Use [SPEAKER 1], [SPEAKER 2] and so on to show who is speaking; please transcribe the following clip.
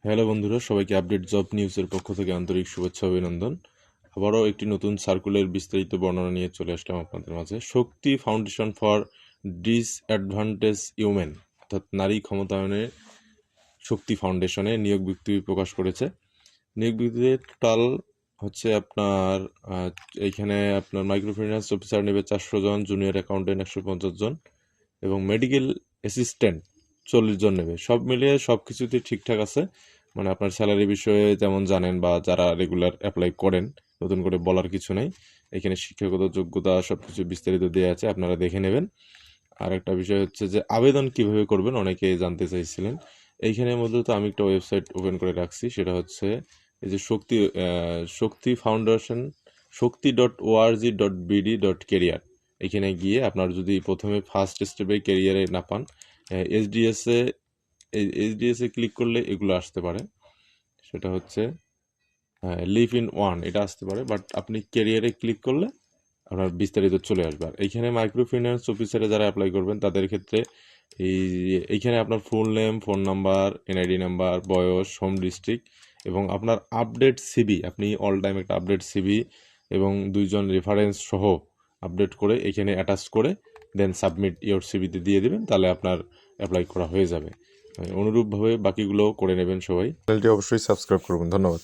[SPEAKER 1] Hello বন্ধুরা, সবাইকে update job নিউজের পক্ষ থেকে আন্তরিক শুভেচ্ছা অভিনন্দন। আবারও একটি নতুন সার্কুলার বিস্তারিত বর্ণনা নিয়ে চলে আসলাম আপনাদের মাঝে। শক্তি ফাউন্ডেশন ফর ডিসঅ্যাডভান্টেজ উইমেন অর্থাৎ নারী ক্ষমতায়নে শক্তি ফাউন্ডেশনে নিয়োগ বিজ্ঞপ্তি প্রকাশ করেছে। নিয়োগ বিজ্ঞপ্তিতে টোটাল হচ্ছে আপনার এইখানে আপনার মাইক্রোফিন্যান্স অফিসার নেবে 400 জন, জুনিয়র অ্যাকাউন্টেন্ট 150 জন এবং মেডিকেল অ্যাসিস্ট্যান্ট 40 জন নেবে। সব মিলিয়ে সব কিছুতেই ঠিকঠাক আছে। মানে আপনার স্যালারি বিষয়ে যেমন জানেন বা যারা রেগুলার অ্যাপ্লাই করেন, নতুন করে বলার কিছু নেই। এখানে শিক্ষাগত যোগ্যতা সব কিছু বিস্তারিত দেওয়া আছে, আপনারা দেখে নেবেন। আর একটা বিষয় হচ্ছে যে আবেদন কিভাবে করবেন অনেকে জানতে চাইছিলেন। এইখানে মূলত আমি একটা ওয়েবসাইট ওপেন করে রাখছি, সেটা হচ্ছে এই যে শক্তি ফাউন্ডেশন shakti.org.bd.career। এখানে গিয়ে আপনার যদি প্রথমে ফার্স্ট স্টেপে ক্যারিয়ারে না পান, এইচডিএসে ক্লিক করলে এগুলো আসতে পারে। সেটা হচ্ছে লিভ ইন ওয়ান, এটা আসতে পারে, বাট আপনি ক্যারিয়ারে ক্লিক করলে আপনার বিস্তারিত চলে আসবে। আর এইখানে মাইক্রো ফিন্যান্স অফিসারে যারা অ্যাপ্লাই করবেন তাদের ক্ষেত্রে এইখানে আপনার full name, phone number, NID number, বয়স, হোম ডিস্ট্রিক্ট এবং আপনার আপডেট সিভি, আপনি অল টাইম একটা আপডেট সিভি এবং 2 জন রেফারেন্স সহ আপডেট করে এখানে অ্যাটাচ করে দেন সাবমিট ইওর সিভিতে দিয়ে দেবেন, তাহলে আপনার অ্যাপ্লাই করা হয়ে যাবে। অনুরূপভাবে বাকিগুলোও করে নেবেন সবাই। চ্যানেলটি অবশ্যই সাবস্ক্রাইব করবেন। ধন্যবাদ।